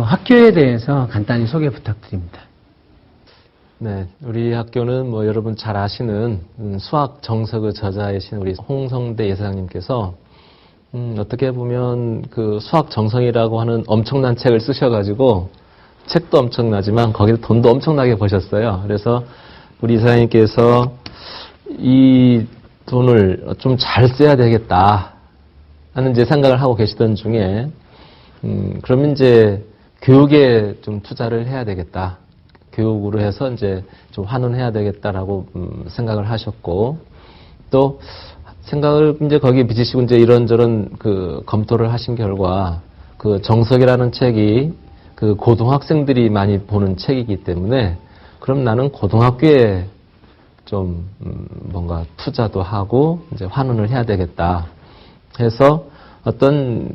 학교에 대해서 간단히 소개 부탁드립니다. 네, 우리 학교는 뭐 여러분 잘 아시는 수학 정석의 저자이신 우리 홍성대 예사장님께서 어떻게 보면 그 수학 정성이라고 하는 엄청난 책을 쓰셔가지고 책도 엄청나지만 거기서 돈도 엄청나게 버셨어요. 그래서 우리 이사장님께서 이 돈을 좀 잘 써야 되겠다 하는 이제 생각을 하고 계시던 중에 그러면 이제 교육에 좀 투자를 해야 되겠다. 교육으로 해서 이제 좀 환원해야 되겠다라고 생각을 하셨고 또 생각을 이제 거기에 비치시고 이제 이런저런 그 검토를 하신 결과 그 정석이라는 책이 그 고등학생들이 많이 보는 책이기 때문에 그럼 나는 고등학교에 좀 뭔가 투자도 하고 이제 환원을 해야 되겠다 해서 어떤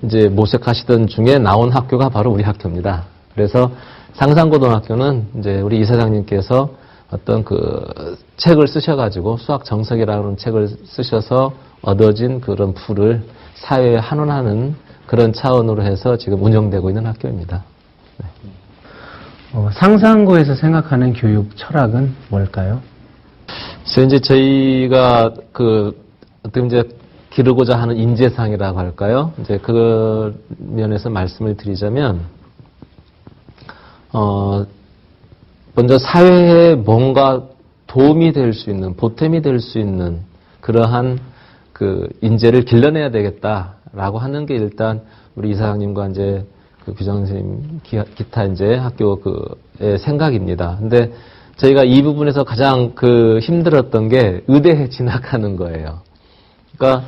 이제 모색하시던 중에 나온 학교가 바로 우리 학교입니다. 그래서 상산고등학교는 이제 우리 이사장님께서 어떤 그 책을 쓰셔가지고 수학 정석이라는 책을 쓰셔서 얻어진 그런 풀을 사회에 환원하는 그런 차원으로 해서 지금 운영되고 있는 학교입니다. 네. 상산고에서 생각하는 교육 철학은 뭘까요? 그래서 이제 저희가 그 어떻게 이제 기르고자 하는 인재상이라고 할까요? 이제 그 면에서 말씀을 드리자면 먼저 사회에 뭔가 도움이 될 수 있는, 보탬이 될 수 있는 그러한 그 인재를 길러내야 되겠다라고 하는 게 일단 우리 이사장님과 이제 그 교장 선생님, 기타 이제 학교 그의 생각입니다. 근데 저희가 이 부분에서 가장 그 힘들었던 게 의대에 진학하는 거예요. 그러니까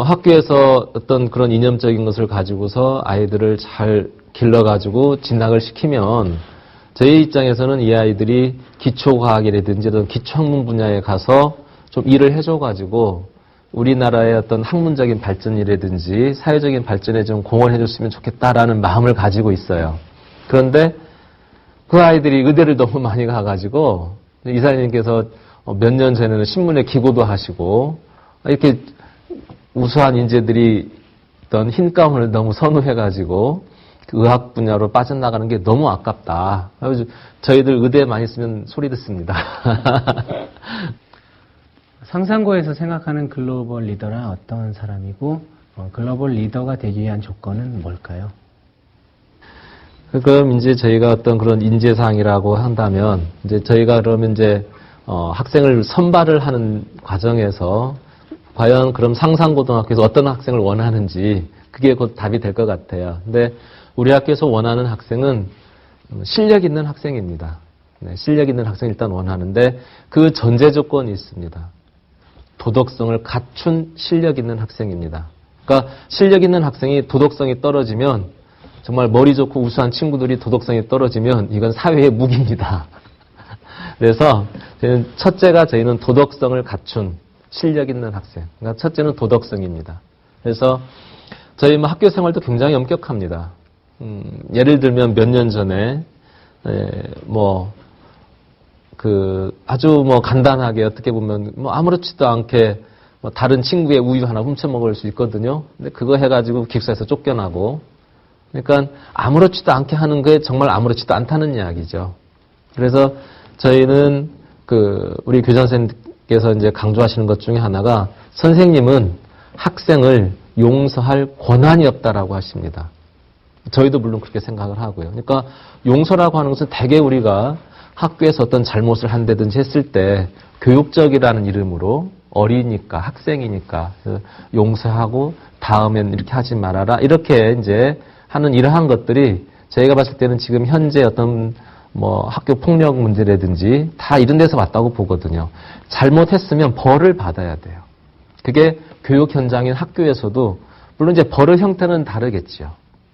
학교에서 어떤 그런 이념적인 것을 가지고서 아이들을 잘 길러가지고 진학을 시키면 저희 입장에서는 이 아이들이 기초과학이라든지 어떤 기초학문 분야에 가서 좀 일을 해줘가지고 우리나라의 어떤 학문적인 발전이라든지 사회적인 발전에 좀 공헌해줬으면 좋겠다라는 마음을 가지고 있어요. 그런데 그 아이들이 의대를 너무 많이 가가지고 이사님께서 몇 년 전에는 신문에 기고도 하시고 이렇게 우수한 인재들이 어떤 흰 가운을 너무 선호해가지고 그 의학 분야로 빠져나가는 게 너무 아깝다. 그래서 저희들 의대 많이 쓰면 소리 듣습니다. 상산고에서 생각하는 글로벌 리더란 어떤 사람이고 글로벌 리더가 되기 위한 조건은 뭘까요? 그럼 이제 저희가 어떤 그런 인재상이라고 한다면 이제 저희가 그러면 이제 학생을 선발을 하는 과정에서 과연 그럼 상산고등학교에서 어떤 학생을 원하는지 그게 곧 답이 될 것 같아요. 근데 우리 학교에서 원하는 학생은 실력 있는 학생입니다. 네, 실력 있는 학생 일단 원하는데 그 전제 조건이 있습니다. 도덕성을 갖춘 실력 있는 학생입니다. 그러니까 실력 있는 학생이 도덕성이 떨어지면 정말 머리 좋고 우수한 친구들이 도덕성이 떨어지면 이건 사회의 무기입니다. 그래서 첫째가 저희는 도덕성을 갖춘 실력 있는 학생. 그러니까 첫째는 도덕성입니다. 그래서 저희 학교 생활도 굉장히 엄격합니다. 예를 들면 몇 년 전에 아주 간단하게 어떻게 보면 아무렇지도 않게 다른 친구의 우유 하나 훔쳐 먹을 수 있거든요. 근데 그거 해가지고 기숙사에서 쫓겨나고. 그러니까 아무렇지도 않게 하는 게 정말 아무렇지도 않다는 이야기죠. 그래서 저희는 우리 교장 선생님께서 이제 강조하시는 것 중에 하나가 선생님은 학생을 용서할 권한이 없다라고 하십니다. 저희도 물론 그렇게 생각을 하고요. 그러니까 용서라고 하는 것은 대개 우리가 학교에서 어떤 잘못을 한다든지 했을 때 교육적이라는 이름으로 어리니까 학생이니까 용서하고 다음엔 이렇게 하지 말아라 이렇게 이제 하는 이러한 것들이 저희가 봤을 때는 지금 현재 어떤 학교 폭력 문제라든지 다 이런 데서 왔다고 보거든요. 잘못했으면 벌을 받아야 돼요. 그게 교육 현장인 학교에서도 물론 이제 벌의 형태는 다르겠죠.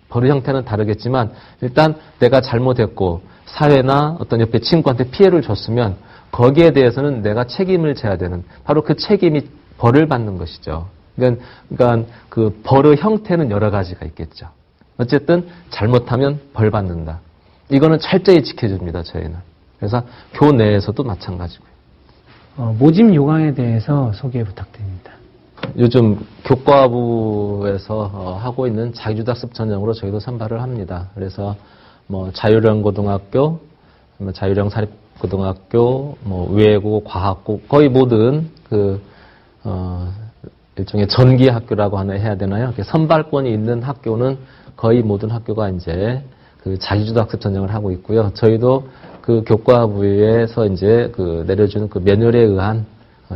벌의 형태는 다르겠지만 일단 내가 잘못했고 사회나 어떤 옆에 친구한테 피해를 줬으면 거기에 대해서는 내가 책임을 져야 되는 바로 그 책임이 벌을 받는 것이죠. 그러니까 그 벌의 형태는 여러 가지가 있겠죠. 어쨌든 잘못하면 벌 받는다. 이거는 철저히 지켜줍니다, 저희는. 그래서 교내에서도 마찬가지고요. 모집 요강에 대해서 소개 부탁드립니다. 요즘 교과부에서 하고 있는 자기주도학습 전형으로 저희도 선발을 합니다. 그래서 뭐 자율형 고등학교, 뭐 자율형 사립고등학교, 뭐 외고, 과학고 거의 모든 일종의 전기 학교라고 해야 되나요? 선발권이 있는 학교는 거의 모든 학교가 이제 그 자기주도학습 전형을 하고 있고요. 저희도 그 교과부에서 이제 내려주는 그 매뉴얼에 의한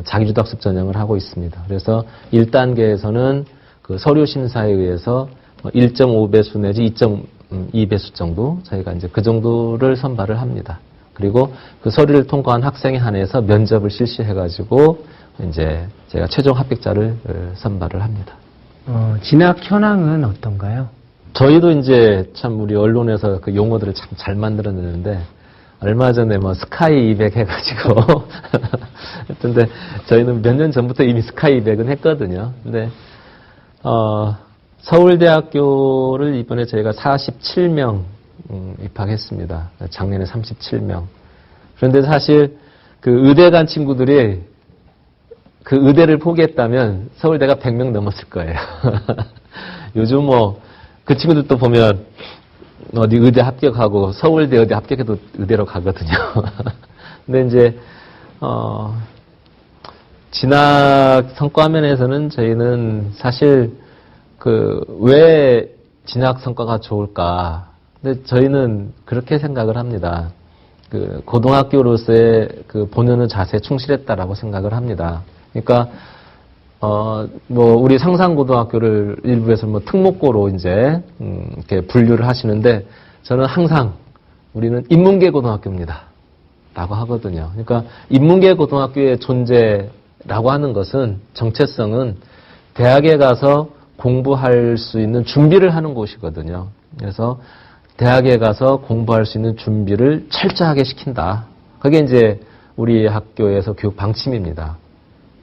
자기주도학습 전형을 하고 있습니다. 그래서 1단계에서는 그 서류 심사에 의해서 1.5배수 내지 2.2배수 정도 저희가 이제 그 정도를 선발을 합니다. 그리고 그 서류를 통과한 학생에 한해서 면접을 실시해가지고 이제 제가 최종 합격자를 선발을 합니다. 진학 현황은 어떤가요? 저희도 이제 참 우리 언론에서 그 용어들을 참 잘 만들어내는데 얼마 전에 뭐 스카이 200 해가지고 근데 저희는 몇 년 전부터 이미 스카이 200은 했거든요. 근데 서울대학교를 이번에 저희가 47명 입학했습니다. 작년에 37명. 그런데 사실 그 의대 간 친구들이 그 의대를 포기했다면 서울대가 100명 넘었을 거예요. 요즘 뭐 그 친구들도 보면 어디 의대 합격하고 서울대 의대 합격해도 의대로 가거든요. 근데 이제 진학 성과 면에서는 저희는 사실 왜 진학 성과가 좋을까? 근데 저희는 그렇게 생각을 합니다. 고등학교로서의 본연의 자세에 충실했다라고 생각을 합니다. 그러니까 뭐 우리 상산고등학교를 일부에서 뭐 특목고로 이제 이렇게 분류를 하시는데 저는 항상 우리는 인문계 고등학교입니다. 라고 하거든요. 그러니까 인문계 고등학교의 존재라고 하는 것은 정체성은 대학에 가서 공부할 수 있는 준비를 하는 곳이거든요. 그래서 대학에 가서 공부할 수 있는 준비를 철저하게 시킨다. 그게 이제 우리 학교에서 교육 방침입니다.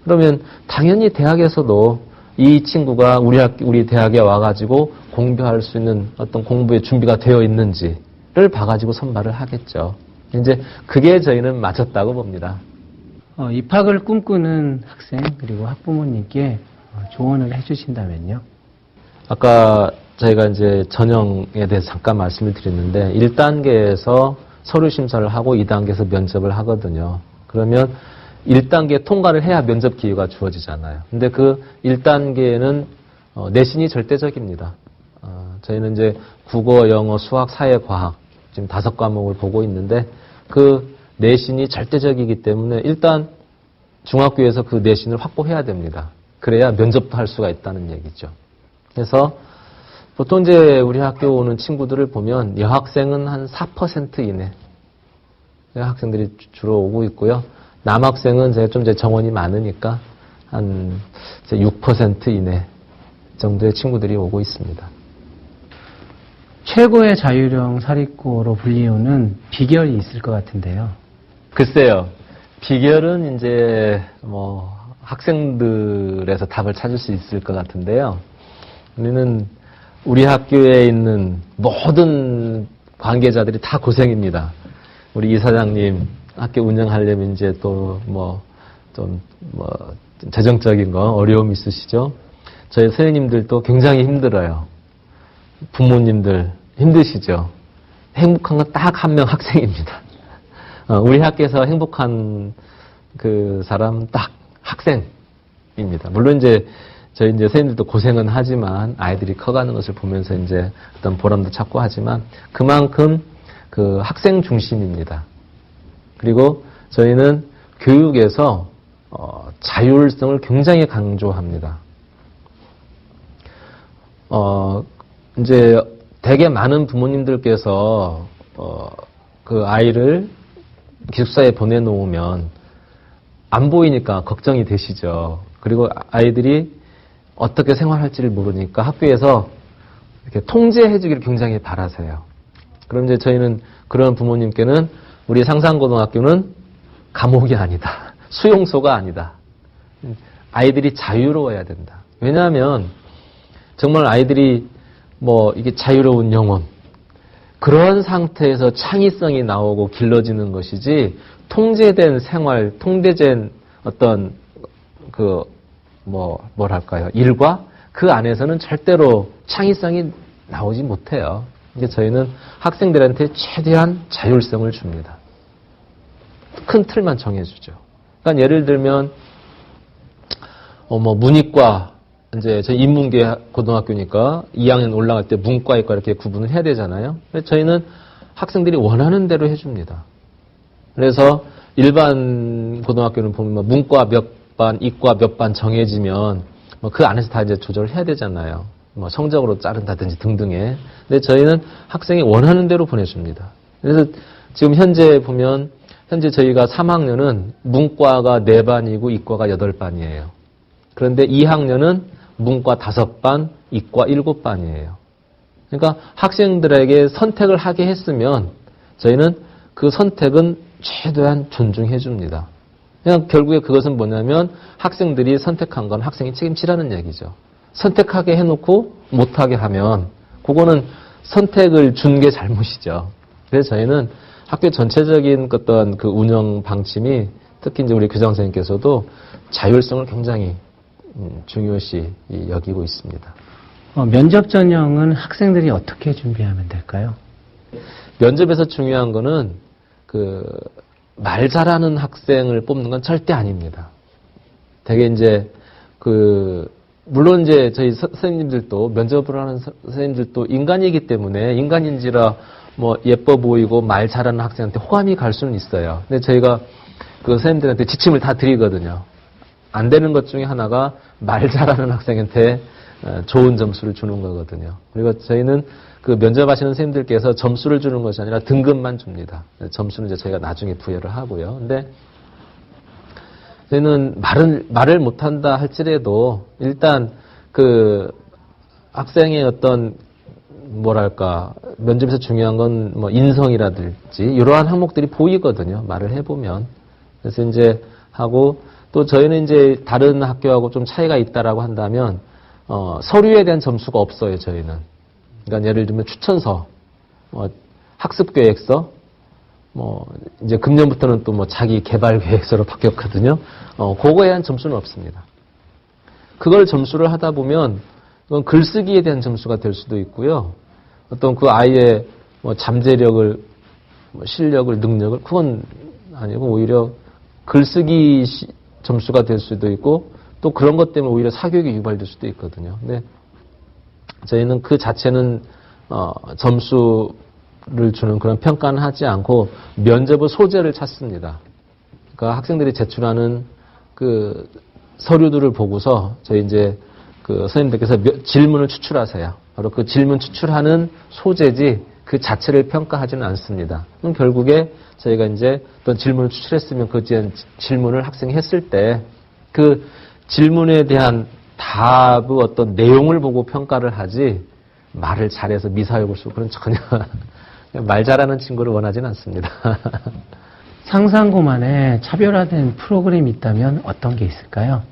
그러면 당연히 대학에서도 이 친구가 우리 대학에 와가지고 공부할 수 있는 어떤 공부의 준비가 되어 있는지를 봐가지고 선발을 하겠죠. 이제 그게 저희는 맞았다고 봅니다. 입학을 꿈꾸는 학생 그리고 학부모님께 조언을 해주신다면요? 아까 저희가 이제 전형에 대해서 잠깐 말씀을 드렸는데 1단계에서 서류 심사를 하고 2단계에서 면접을 하거든요. 그러면 1단계 통과를 해야 면접 기회가 주어지잖아요. 근데 그 1단계에는 내신이 절대적입니다. 저희는 이제 국어, 영어, 수학, 사회, 과학 지금 5과목을 보고 있는데 그 내신이 절대적이기 때문에 일단 중학교에서 그 내신을 확보해야 됩니다. 그래야 면접도 할 수가 있다는 얘기죠. 그래서 보통 이제 우리 학교 오는 친구들을 보면 여학생은 한 4% 이내 학생들이 주로 오고 있고요. 남학생은 제가 좀 정원이 많으니까 한 6% 이내 정도의 친구들이 오고 있습니다. 최고의 자율형 사립고로 불리우는 비결이 있을 것 같은데요. 글쎄요. 비결은 이제 뭐 학생들에서 답을 찾을 수 있을 것 같은데요. 우리 학교에 있는 모든 관계자들이 다 고생입니다. 우리 이사장님 학교 운영하려면 이제 또 좀 재정적인 거 어려움이 있으시죠. 저희 선생님들도 굉장히 힘들어요. 부모님들 힘드시죠. 행복한 건 딱 한 명 학생입니다. 우리 학교에서 행복한 그 사람 딱 학생입니다. 물론 이제 저희 이제 선생님들도 고생은 하지만 아이들이 커가는 것을 보면서 이제 어떤 보람도 찾고 하지만 그만큼 그 학생 중심입니다. 그리고 저희는 교육에서 자율성을 굉장히 강조합니다. 이제 되게 많은 부모님들께서 그 아이를 기숙사에 보내놓으면 안 보이니까 걱정이 되시죠. 그리고 아이들이 어떻게 생활할지를 모르니까 학교에서 이렇게 통제해주기를 굉장히 바라세요. 그럼 이제 저희는 그런 부모님께는 우리 상산고등학교는 감옥이 아니다. 수용소가 아니다. 아이들이 자유로워야 된다. 왜냐하면 정말 아이들이 이게 자유로운 영혼 그런 상태에서 창의성이 나오고 길러지는 것이지 통제된 생활, 통제된 어떤 뭐랄까요. 일과 그 안에서는 절대로 창의성이 나오지 못해요. 이제 저희는 학생들한테 최대한 자율성을 줍니다. 큰 틀만 정해주죠. 그러니까 예를 들면, 문이과, 이제 저희 인문계 고등학교니까 2학년 올라갈 때 문과, 이과 이렇게 구분을 해야 되잖아요. 그래서 저희는 학생들이 원하는 대로 해줍니다. 그래서 일반 고등학교는 보면 문과 몇 반, 이과 몇 반 정해지면 그 안에서 다 이제 조절을 해야 되잖아요. 성적으로 자른다든지 등등에. 근데 저희는 학생이 원하는 대로 보내줍니다. 그래서 지금 현재 보면 현재 저희가 3학년은 문과가 4반이고 이과가 8반이에요. 그런데 2학년은 문과 5반, 이과 7반이에요. 그러니까 학생들에게 선택을 하게 했으면 저희는 그 선택은 최대한 존중해 줍니다. 그냥 결국에 그것은 뭐냐면 학생들이 선택한 건 학생이 책임지라는 얘기죠. 선택하게 해놓고 못하게 하면 그거는 선택을 준 게 잘못이죠. 그래서 저희는 학교 전체적인 어떤 그 운영 방침이 특히 이제 우리 교장 선생님께서도 자율성을 굉장히 중요시 여기고 있습니다. 면접 전형은 학생들이 어떻게 준비하면 될까요? 면접에서 중요한 거는 말 잘하는 학생을 뽑는 건 절대 아닙니다. 되게 이제 물론 이제 저희 선생님들도 면접을 하는 선생님들도 인간이기 때문에 인간인지라 예뻐 보이고 말 잘하는 학생한테 호감이 갈 수는 있어요. 근데 저희가 그 선생님들한테 지침을 다 드리거든요. 안 되는 것 중에 하나가 말 잘하는 학생한테 좋은 점수를 주는 거거든요. 그리고 저희는 그 면접하시는 선생님들께서 점수를 주는 것이 아니라 등급만 줍니다. 점수는 이제 저희가 나중에 부여를 하고요. 근데 저희는 말을 못한다 할지라도 일단 그 학생의 어떤 면접에서 중요한 건 인성이라든지 이러한 항목들이 보이거든요. 말을 해보면. 그래서 이제 하고 또 저희는 이제 다른 학교하고 좀 차이가 있다라고 한다면 서류에 대한 점수가 없어요. 저희는. 그러니까 예를 들면 추천서, 학습계획서, 이제 금년부터는 또 자기 개발 계획서로 바뀌었거든요. 그거에 대한 점수는 없습니다. 그걸 점수를 하다 보면 그건 글쓰기에 대한 점수가 될 수도 있고요. 어떤 그 아이의 잠재력을, 실력을, 능력을 그건 아니고 오히려 글쓰기 점수가 될 수도 있고 또 그런 것 때문에 오히려 사교육이 유발될 수도 있거든요. 근데 저희는 그 자체는 점수를 주는 그런 평가는 하지 않고 면접의 소재를 찾습니다. 그러니까 학생들이 제출하는 그 서류들을 보고서 저희 이제 그 선생님들께서 질문을 추출하세요. 바로 그 질문 추출하는 소재지 그 자체를 평가하지는 않습니다. 그럼 결국에 저희가 이제 어떤 질문을 추출했으면 그 질문을 학생이 했을 때 그 질문에 대한 답의 어떤 내용을 보고 평가를 하지 말을 잘해서 미사여구를 쓰고 그런 전혀 말 잘하는 친구를 원하지는 않습니다. 상상고만의 차별화된 프로그램이 있다면 어떤 게 있을까요?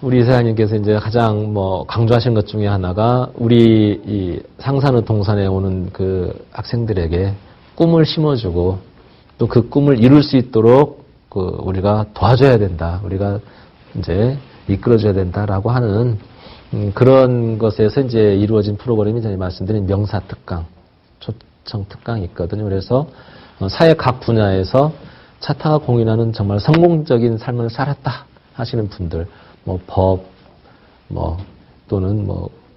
우리 이사장님께서 이제 가장 강조하신 것 중에 하나가 우리 이 상산의 동산에 오는 그 학생들에게 꿈을 심어주고 또 그 꿈을 이룰 수 있도록 우리가 도와줘야 된다. 우리가 이제 이끌어줘야 된다라고 하는 그런 것에서 이제 이루어진 프로그램이 전에 말씀드린 명사특강, 초청특강이 있거든요. 그래서 사회 각 분야에서 차타가 공인하는 정말 성공적인 삶을 살았다 하시는 분들, 법, 또는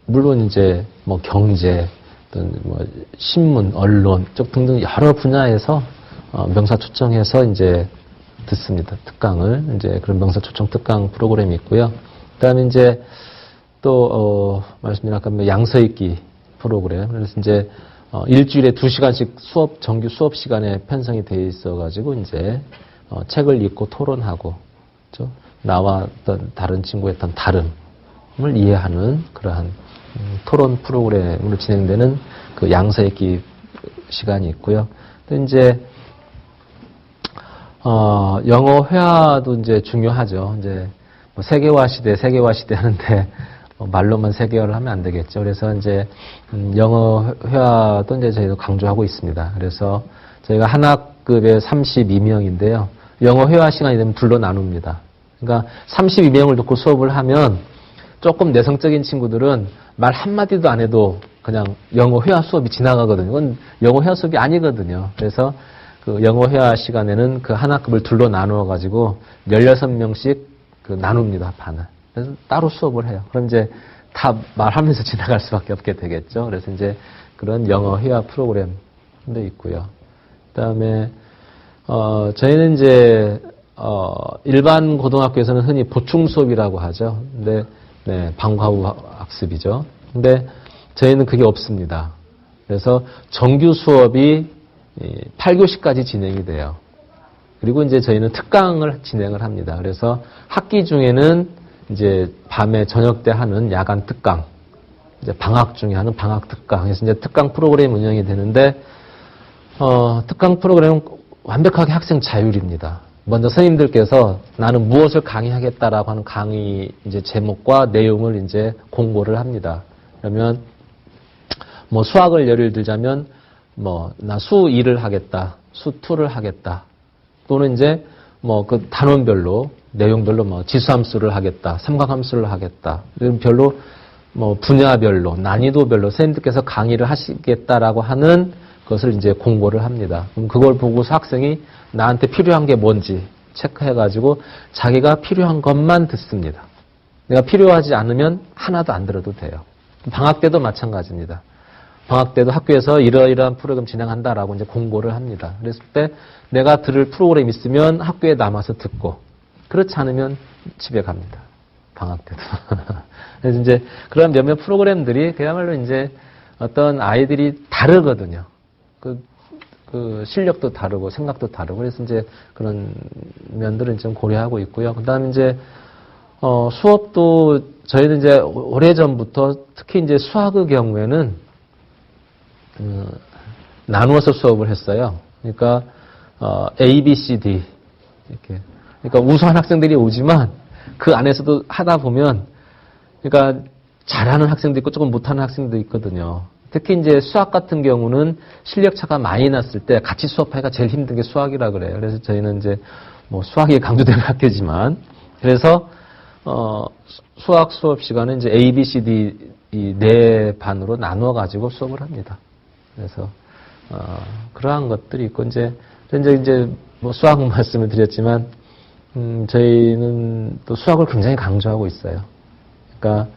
물론 이제 경제, 또는 신문, 언론 쪽 등등 여러 분야에서 명사 초청해서 이제 듣습니다. 특강을. 이제 그런 명사 초청 특강 프로그램이 있고요. 그 다음에 이제 또, 말씀드린 아까 양서 읽기 프로그램. 그래서 이제, 일주일에 2시간씩 정규 수업 시간에 편성이 되어 있어가지고 이제, 책을 읽고 토론하고, 그렇죠? 나와 어떤 다른 친구의 어떤 다름을 이해하는 그러한 토론 프로그램으로 진행되는 그 양서 읽기 시간이 있고요. 또 이제, 영어 회화도 이제 중요하죠. 이제, 세계화 시대 하는데, 말로만 세계화를 하면 안 되겠죠. 그래서 이제, 영어 회화도 이제 저희도 강조하고 있습니다. 그래서 저희가 한 학급에 32명인데요. 영어 회화 시간이 되면 둘로 나눕니다. 그러니까 32명을 놓고 수업을 하면 조금 내성적인 친구들은 말 한마디도 안 해도 그냥 영어 회화 수업이 지나가거든요. 그건 영어 회화 수업이 아니거든요. 그래서 그 영어 회화 시간에는 그 한 학급을 둘로 나누어 가지고 16명씩 그 나눕니다, 반을. 그래서 따로 수업을 해요. 그럼 이제 다 말하면서 지나갈 수밖에 없게 되겠죠. 그래서 이제 그런 영어 회화 프로그램도 있고요. 그다음에 저희는 이제 일반 고등학교에서는 흔히 보충 수업이라고 하죠. 근데 네, 방과 후 학습이죠. 근데 저희는 그게 없습니다. 그래서 정규 수업이 8교시까지 진행이 돼요. 그리고 이제 저희는 특강을 진행을 합니다. 그래서 학기 중에는 이제 밤에 저녁 때 하는 야간 특강, 이제 방학 중에 하는 방학 특강. 그래서 이제 특강 프로그램 운영이 되는데, 특강 프로그램은 완벽하게 학생 자율입니다. 먼저 선생님들께서 나는 무엇을 강의하겠다라고 하는 강의 이제 제목과 내용을 이제 공고를 합니다. 그러면 뭐 수학을 예를 들자면 나 수2를 하겠다, 수2를 하겠다. 또는 이제 그 단원별로 내용별로 지수함수를 하겠다, 삼각함수를 하겠다. 이런 별로 분야별로 난이도별로 선생님들께서 강의를 하시겠다라고 하는 그것을 이제 공고를 합니다. 그럼 그걸 보고서 학생이 나한테 필요한 게 뭔지 체크해가지고 자기가 필요한 것만 듣습니다. 내가 필요하지 않으면 하나도 안 들어도 돼요. 방학 때도 마찬가지입니다. 방학 때도 학교에서 이러이러한 프로그램 진행한다라고 이제 공고를 합니다. 그랬을 때 내가 들을 프로그램 있으면 학교에 남아서 듣고 그렇지 않으면 집에 갑니다. 방학 때도. 그래서 이제 그런 몇몇 프로그램들이 그야말로 이제 어떤 아이들이 다르거든요. 그 실력도 다르고 생각도 다르고 그래서 이제 그런 면들은 좀 고려하고 있고요. 그다음에 이제 수업도 저희는 이제 오래전부터 특히 이제 수학의 경우에는 나누어서 수업을 했어요. 그러니까 A, B, C, D 이렇게. 그러니까 우수한 학생들이 오지만 그 안에서도 하다 보면 그러니까 잘하는 학생도 있고 조금 못하는 학생도 있거든요. 특히 이제 수학 같은 경우는 실력 차가 많이 났을 때 같이 수업하기가 제일 힘든 게 수학이라 그래요. 그래서 저희는 이제 수학이 강조되는 학교지만 그래서 수학 수업 시간은 이제 A, B, C, D 이 네 반으로 나누어 가지고 수업을 합니다. 그래서 그러한 것들이 있고 이제 수학 말씀을 드렸지만 저희는 또 수학을 굉장히 강조하고 있어요. 그러니까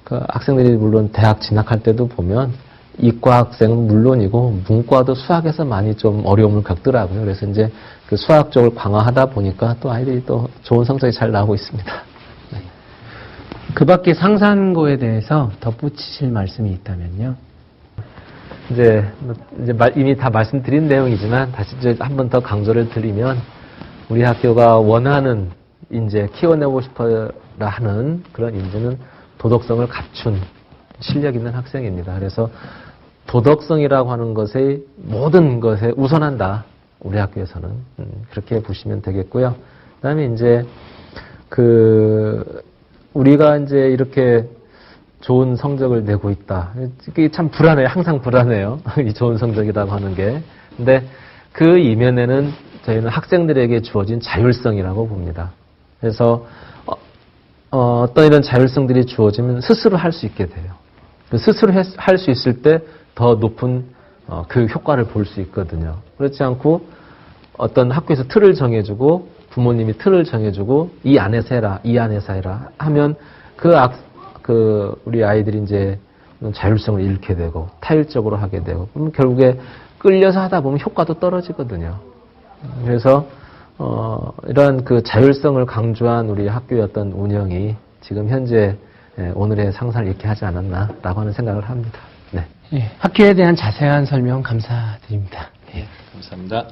그 학생들이 물론 대학 진학할 때도 보면 이과 학생은 물론이고 문과도 수학에서 많이 좀 어려움을 겪더라고요. 그래서 이제 그 수학 쪽을 강화하다 보니까 또 아이들이 또 좋은 성적이 잘 나오고 있습니다. 네. 그 밖에 상산고에 대해서 덧붙이실 말씀이 있다면요? 이제 이미 다 말씀드린 내용이지만 다시 이제 한 번 더 강조를 드리면 우리 학교가 원하는 인재, 키워내고 싶어라 하는 그런 인재는 도덕성을 갖춘 실력 있는 학생입니다. 그래서 도덕성이라고 하는 것의 모든 것에 우선한다. 우리 학교에서는 그렇게 보시면 되겠고요. 그다음에 이제 우리가 이제 이렇게 좋은 성적을 내고 있다. 이게 참 불안해요. 항상 불안해요. 이 좋은 성적이라고 하는 게. 근데 그 이면에는 저희는 학생들에게 주어진 자율성이라고 봅니다. 그래서 어떤 이런 자율성들이 주어지면 스스로 할 수 있게 돼요. 스스로 할 수 있을 때 더 높은 그 효과를 볼 수 있거든요. 그렇지 않고 어떤 학교에서 틀을 정해주고 부모님이 틀을 정해주고 이 안에서 해라, 이 안에서 해라 하면 우리 아이들이 이제 자율성을 잃게 되고 타율적으로 하게 되고 그럼 결국에 끌려서 하다 보면 효과도 떨어지거든요. 그래서 이러한 그 자율성을 강조한 우리 학교의 어떤 운영이 지금 현재 오늘의 상사를 이렇게 하지 않았나라고 하는 생각을 합니다. 네. 예, 학교에 대한 자세한 설명 감사드립니다. 예, 감사합니다.